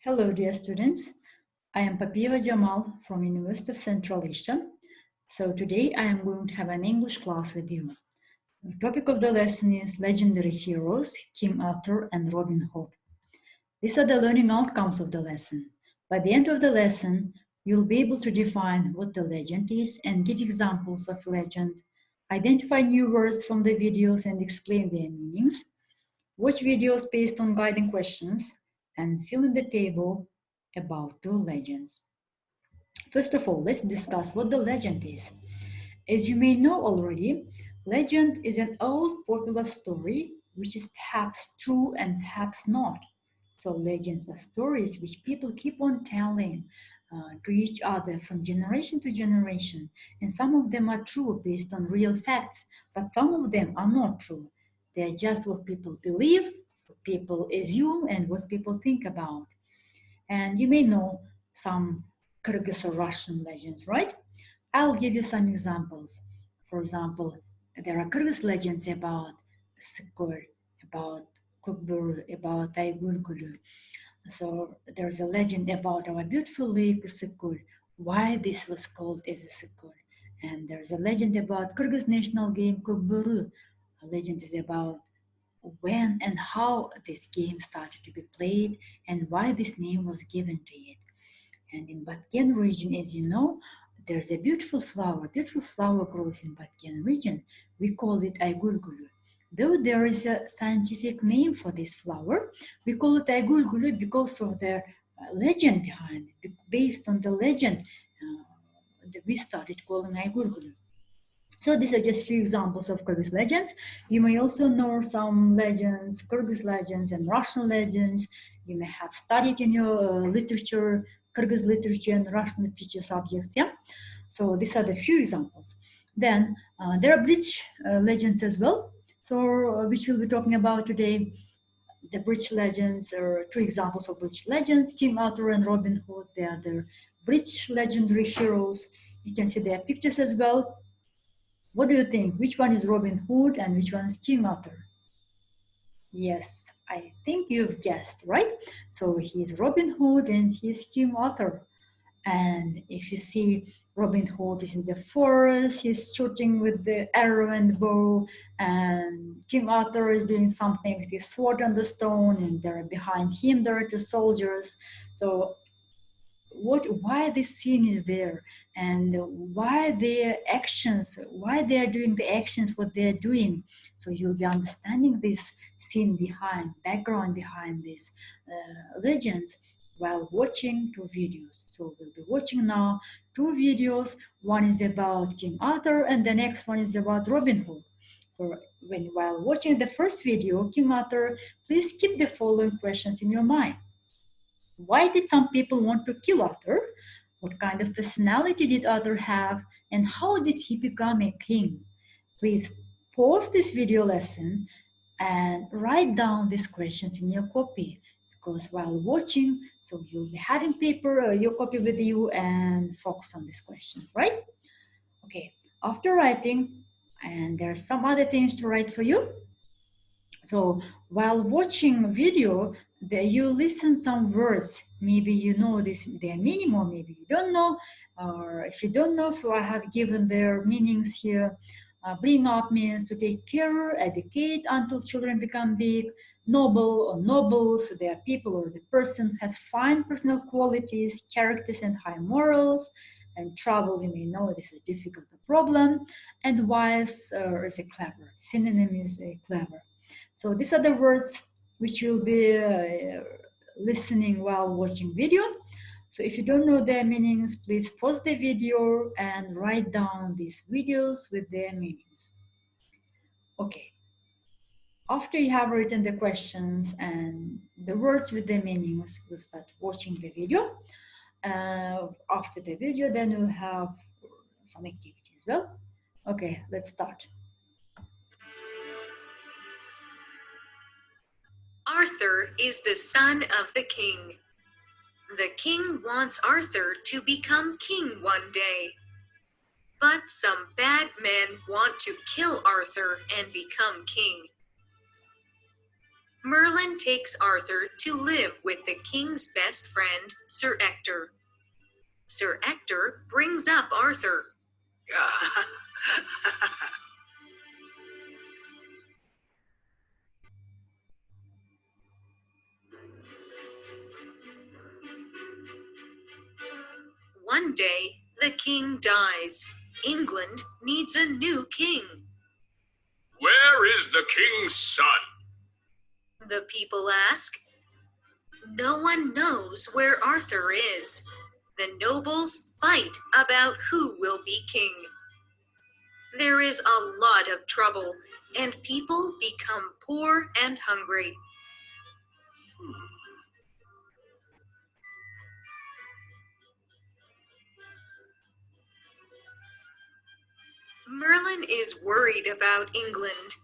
Hello, dear students. I am Papiva Jamal from University of Central Asia. So today I am going to have an English class with you. The topic of the lesson is legendary heroes, King Arthur and Robin Hood. These are the learning outcomes of the lesson. By the end of the lesson, you'll be able to define what the legend is and give examples of legend, identify new words from the videos and explain their meanings, watch videos based on guiding questions, and fill in the table about two legends. First of all, let's discuss what the legend is. As you may know already, legend is an old popular story which is perhaps true and perhaps not. So legends are stories which people keep on telling to each other from generation to generation. And some of them are true based on real facts, but some of them are not true. They're just what people believe, what people assume, and what people think about. And you may know some Kyrgyz or Russian legends, right? I'll give you some examples. For example, there are Kyrgyz legends about Sıkır, about Kukbur, about Aygulgulu. So there's a legend about our beautiful lake Sıkır, why this was called as a Sıkır. And there's a legend about Kyrgyz national game Kukburu. A legend is about when and how this game started to be played and why this name was given to it. And in Batken region, as you know, there's a beautiful flower grows in Batken region. We call it Aygulgulu. Though there is a scientific name for this flower, we call it Aygulgulu because of the legend behind it. Based on the legend, that we started calling Aygulgulu. So these are just few examples of Kyrgyz legends. You may also know some legends, Kyrgyz legends and Russian legends. You may have studied in your literature, Kyrgyz literature and Russian literature subjects, yeah? So these are the few examples. Then there are British legends as well, so which we'll be talking about today. The British legends are two examples of British legends, King Arthur and Robin Hood. They are the British legendary heroes. You can see their pictures as well. What do you think? Which one is Robin Hood and which one is King Arthur? Yes, I think you've guessed, right? So he's Robin Hood and he's King Arthur. And if you see Robin Hood is in the forest, he's shooting with the arrow and bow, and King Arthur is doing something with his sword on the stone, and there behind him there are two soldiers. So why this scene is there and why they are doing the actions what they're doing, so you'll be understanding this scene behind background behind these legends while watching two videos. So we'll be watching now two videos. One is about King Arthur and the next one is about Robin Hood. So while watching the first video, King Arthur, please keep the following questions in your mind. Why did some people want to kill Arthur? What kind of personality did Arthur have? And how did he become a king? Please pause this video lesson and write down these questions in your copy, because while watching, so you'll be having paper, your copy with you, and focus on these questions, right? Okay, after writing, and there are some other things to write for you. So while watching video, you listen some words. Maybe you know their meaning, or maybe you don't know. Or if you don't know, so I have given their meanings here. Bring up means to take care, educate until children become big. Noble or nobles, they are people or the person has fine personal qualities, characters, and high morals. And trouble, you may know this is difficult, a problem. And wise is a clever. Synonym is a clever. So these are the words which you'll be listening while watching video. So if you don't know their meanings, please pause the video and write down these videos with their meanings. Okay. After you have written the questions and the words with their meanings, we'll start watching the video. After the video, then we'll have some activity as well. Okay, let's start. Arthur is the son of the king. The king wants Arthur to become king one day. But some bad men want to kill Arthur and become king. Merlin takes Arthur to live with the king's best friend, Sir Ector. Sir Ector brings up Arthur. One day, the king dies. England needs a new king. Where is the king's son? The people ask. No one knows where Arthur is. The nobles fight about who will be king. There is a lot of trouble, and people become poor and hungry. Merlin is worried about England.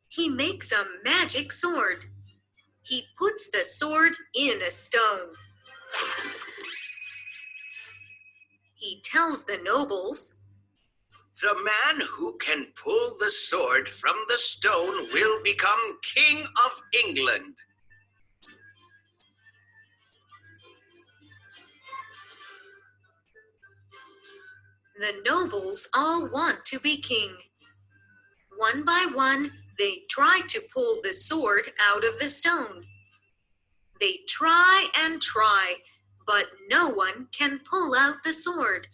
He makes a magic sword. He puts the sword in a stone. He tells the nobles, The man who can pull the sword from the stone will become King of England. the nobles all want to be king. One by one, they try to pull the sword out of the stone. They try and try, but no one can pull out the sword.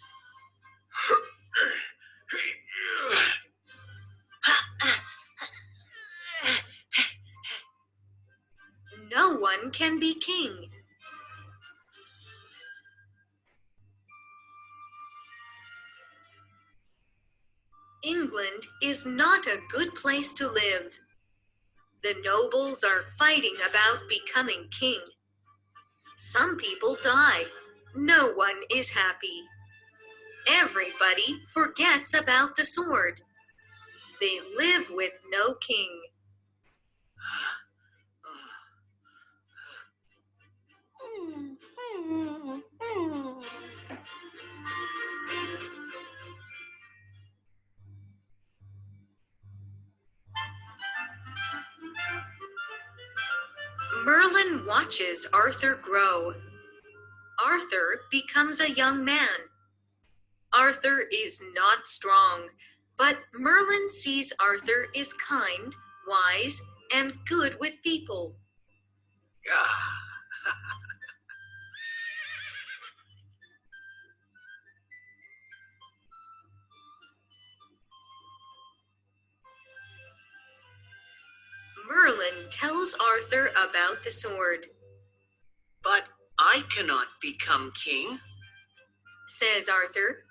No one can be king. England is not a good place to live. The nobles are fighting about becoming king. Some people die. No one is happy. Everybody forgets about the sword. They live with no king. Merlin watches Arthur grow. Arthur becomes a young man. Arthur is not strong, but Merlin sees Arthur is kind, wise, and good with people. Merlin tells Arthur about the sword. But I cannot become king. Says Arthur.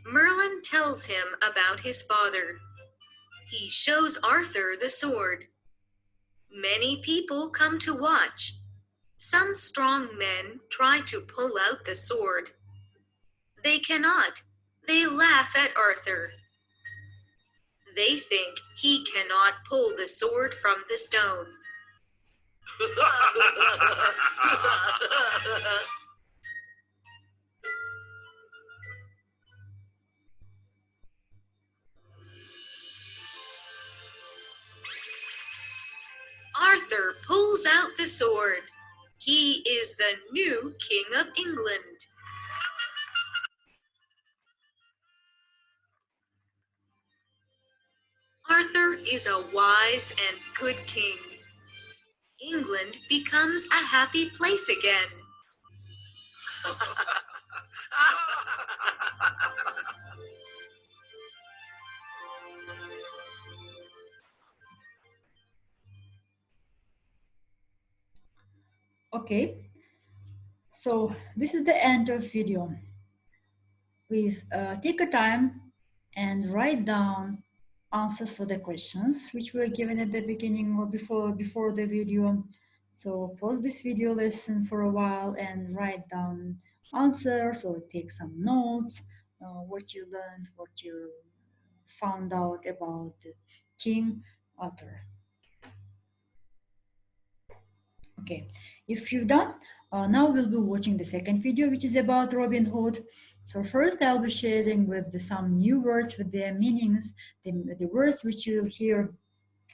Merlin tells him about his father. He shows Arthur the sword. Many people come to watch. Some strong men try to pull out the sword. They cannot. They laugh at Arthur. They think he cannot pull the sword from the stone. Arthur pulls out the sword. He is the new King of England. Arthur is a wise and good king. England becomes a happy place again. Okay, so this is the end of video. Please take a time and write down answers for the questions which were given at the beginning or before the video. So pause this video lesson for a while and write down answers or take some notes, what you learned, what you found out about King Arthur. Okay, if you've done, now we'll be watching the second video, which is about Robin Hood. So first I'll be sharing with some new words with their meanings, the words which you'll hear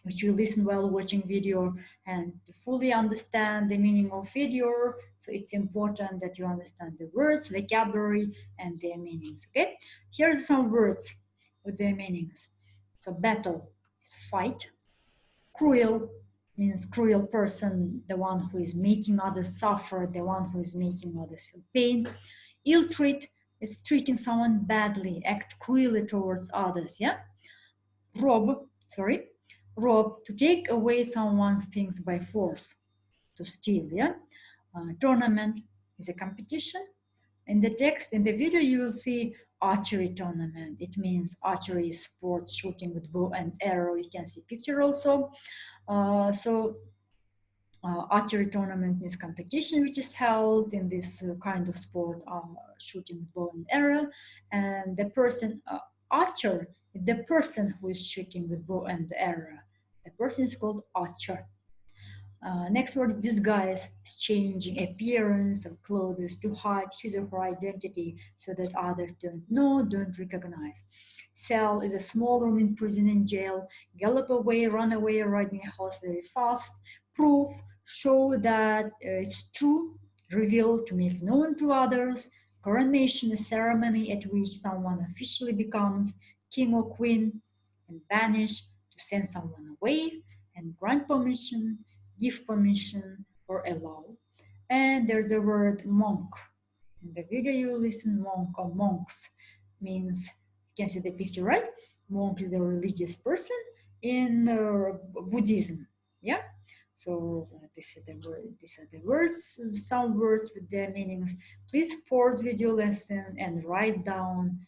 which you listen while watching video, and to fully understand the meaning of video. So it's important that you understand the words, vocabulary, and their meanings. Okay, here are some words with their meanings. So battle is fight. Cruel means cruel person, the one who is making others suffer, the one who is making others feel pain. Ill treat is treating someone badly, act cruelly towards others. Yeah. Rob, to take away someone's things by force, to steal. Yeah. Tournament is a competition. In the text, in the video, you will see archery tournament. It means archery sport, shooting with bow and arrow. You can see picture also. Archery tournament means competition which is held in this kind of sport, shooting with bow and arrow. And the person, archer, the person who is shooting with bow and arrow. The person is called archer. Next word, disguise, is changing appearance of clothes to hide his or her identity so that others don't know, don't recognize. Cell is a small room in prison and jail. Gallop away, run away, riding a horse very fast. Proof, show that it's true. Reveal, to make known to others. Coronation, a ceremony at which someone officially becomes king or queen. And banish, to send someone away. And grant permission, give permission, or allow. And there's the word monk. In the video you listen, monk or monks means, you can see the picture, right? Monk is the religious person in Buddhism. Yeah. So these are the words, some words with their meanings. Please pause video lesson and write down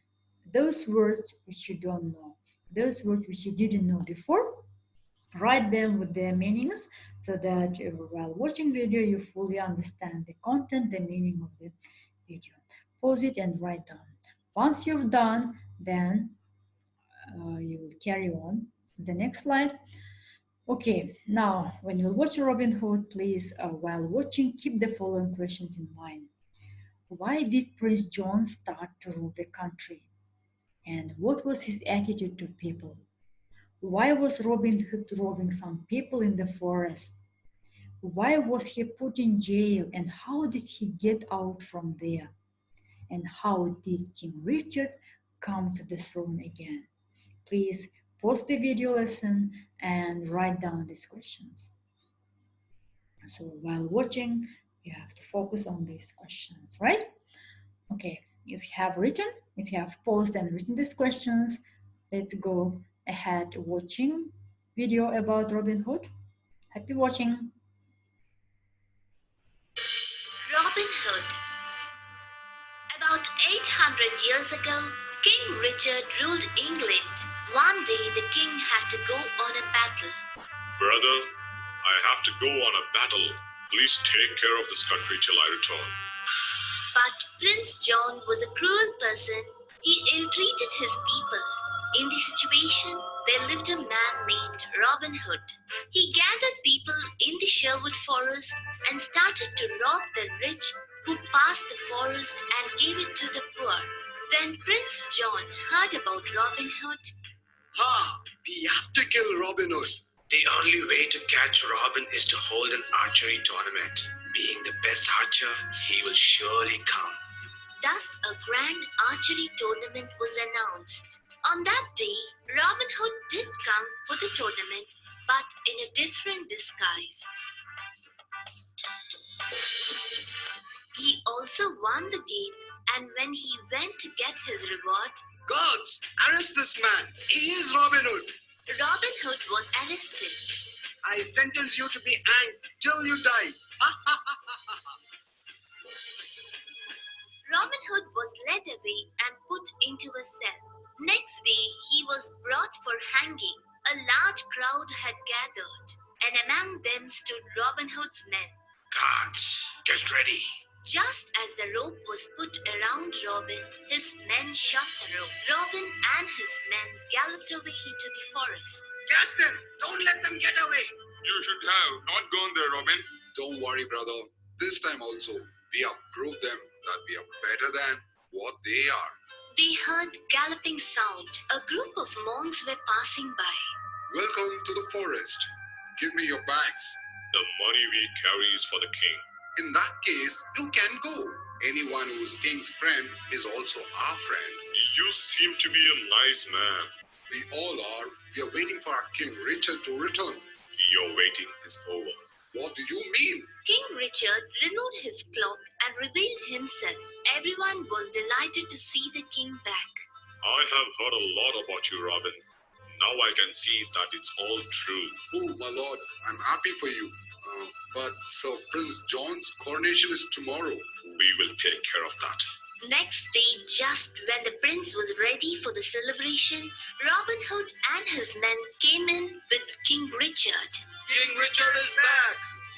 those words which you don't know, those words which you didn't know before. Write them with their meanings so that while watching video you fully understand the content, the meaning of the video. Pause it and write down. Once you've done, then you will carry on. The next slide. Okay, now when you watch Robin Hood, please, while watching, keep the following questions in mind. Why did Prince John start to rule the country? And what was his attitude to people? Why was Robin Hood robbing some people in the forest? Why was he put in jail and how did he get out from there? And how did King Richard come to the throne again? Please pause the video lesson and write down these questions. So while watching, you have to focus on these questions, right? Okay, if you have paused and written these questions, let's go ahead watching video about Robin Hood. Happy watching. Robin Hood. About 800 years ago, King Richard ruled England. One day the king had to go on a battle. Brother, I have to go on a battle. Please take care of this country till I return. But Prince John was a cruel person. He ill-treated his people. In the situation, there lived a man named Robin Hood. He gathered people in the Sherwood forest and started to rob the rich who passed the forest and gave it to the poor. Then Prince John heard about Robin Hood. We have to kill Robin Hood. The only way to catch Robin is to hold an archery tournament. Being the best archer, he will surely come. Thus, a grand archery tournament was announced. On that day, Robin Hood did come for the tournament, but in a different disguise. He also won the game, and when he went to get his reward, Gods, arrest this man. He is Robin Hood. Robin Hood was arrested. I sentence you to be hanged till you die. Robin Hood was led away and put into a cell. Next day, he was brought for hanging. A large crowd had gathered, and among them stood Robin Hood's men. Guards, get ready. Just as the rope was put around Robin, his men shot the rope. Robin and his men galloped away into the forest. Catch them. Don't let them get away. You should have not gone there, Robin. Don't worry, brother. This time also, we have proved them that we are better than what they are. They heard galloping sound. A group of monks were passing by. Welcome to the forest. Give me your bags. The money we carry is for the king. In that case, you can go. Anyone who's king's friend is also our friend. You seem to be a nice man. We all are. We are waiting for our King Richard to return. Your waiting is over. What do you mean? King Richard removed his cloak and revealed himself. Everyone was delighted to see the king back. I have heard a lot about you, Robin. Now I can see that it's all true. Oh, my lord, I'm happy for you. But Sir Prince John's coronation is tomorrow. We will take care of that. Next day, just when the prince was ready for the celebration, Robin Hood and his men came in with King Richard. King Richard is back.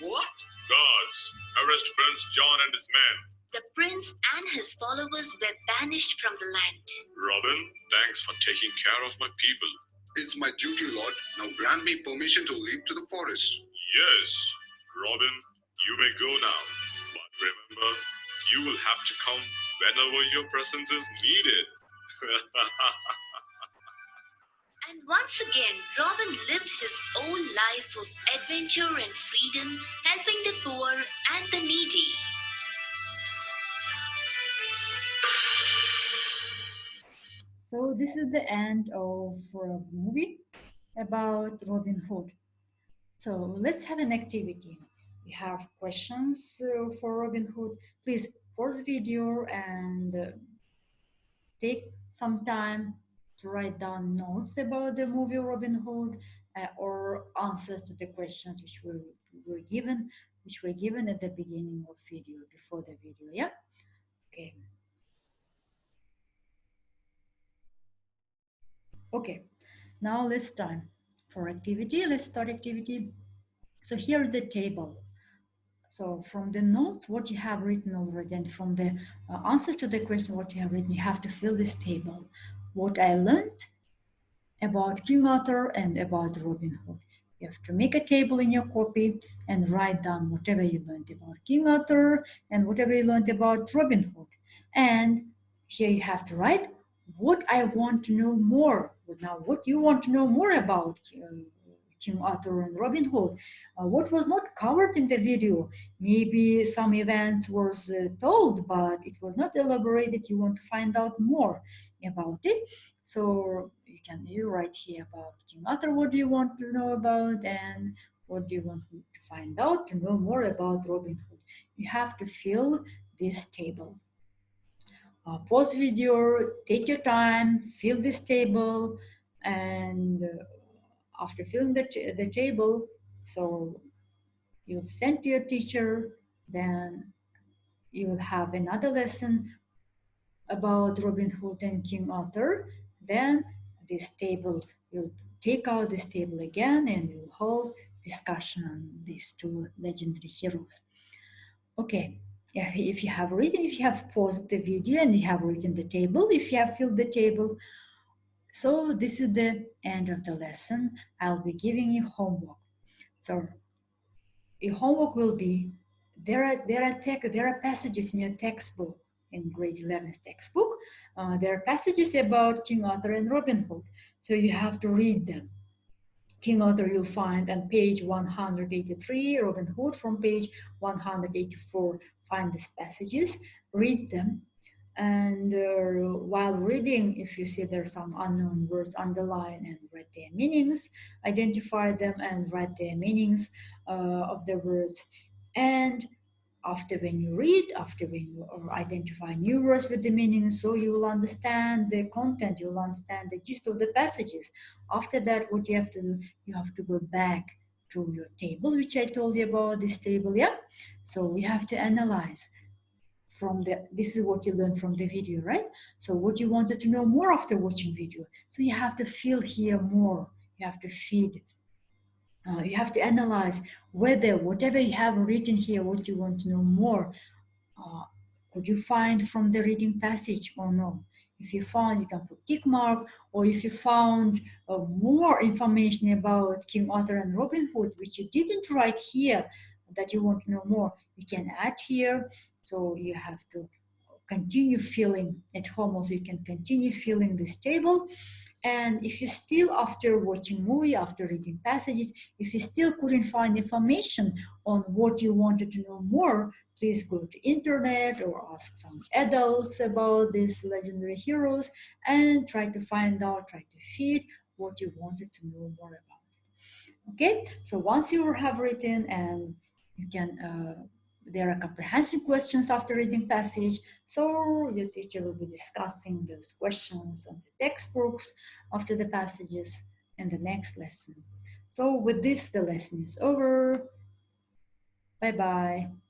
What? Guards, arrest Prince John and his men. The prince and his followers were banished from the land. Robin, thanks for taking care of my people. It's my duty, lord. Now grant me permission to leave to the forest. Yes, Robin, you may go now. But remember, you will have to come whenever your presence is needed. And once again, Robin lived his whole life of adventure and freedom, helping the poor and the needy. So this is the end of a movie about Robin Hood. So let's have an activity. We have questions for Robin Hood. Please pause the video and take some time to write down notes about the movie Robin Hood or answers to the questions which were given at the beginning of video, before the video. Yeah. Okay. Okay. Now let's start for activity. Let's start activity. So here's the table. So from the notes, what you have written already, and from the answer to the question, what you have written, you have to fill this table. What I learned about King Arthur and about Robin Hood. You have to make a table in your copy and write down whatever you learned about King Arthur and whatever you learned about Robin Hood. And here you have to write what I want to know more. Now, what you want to know more about King Arthur and Robin Hood. What was not covered in the video? Maybe some events was told, but it was not elaborated. You want to find out more about it. So you write here about King Arthur, what do you want to know about, and what do you want to find out to know more about Robin Hood. You have to fill this table. Pause video, take your time, fill this table, and after filling the table, so you'll send to your teacher, then you will have another lesson about Robin Hood and King Arthur. Then this table, you'll take out this table again and you'll hold discussion on these two legendary heroes. Okay, if you have paused the video and you have written the table, if you have filled the table, so this is the end of the lesson. I'll be giving you homework. So your homework will be, there are passages in your textbook, in grade 11's textbook. There are passages about King Arthur and Robin Hood. So you have to read them. King Arthur you'll find on page 183, Robin Hood from page 184. Find these passages, read them. And while reading, if you see there's some unknown words, underline and write their meanings, identify them and write their meanings of the words. And after when you read, after when you identify new words with the meaning, so you will understand the content, you will understand the gist of the passages. After that, what you have to do, you have to go back to your table, which I told you about, this table, yeah? So we have to analyze. This is what you learned from the video, right? So what you wanted to know more after watching video. So you have to feel here more. You have to feed. You have to analyze whether whatever you have written here, what you want to know more, could you find from the reading passage or no? If you found, you can put tick mark, or if you found more information about King Arthur and Robin Hood, which you didn't write here, that you want to know more, you can add here. So you have to continue filling at home, also you can continue filling this table. And if you still, after watching movie, after reading passages, if you still couldn't find information on what you wanted to know more, please go to internet or ask some adults about these legendary heroes and try to find out, try to feed what you wanted to know more about. Okay, so once you have written, and you can, there are comprehension questions after reading passage, so your teacher will be discussing those questions on the textbooks after the passages and the next lessons. So with this, the lesson is over. Bye-bye.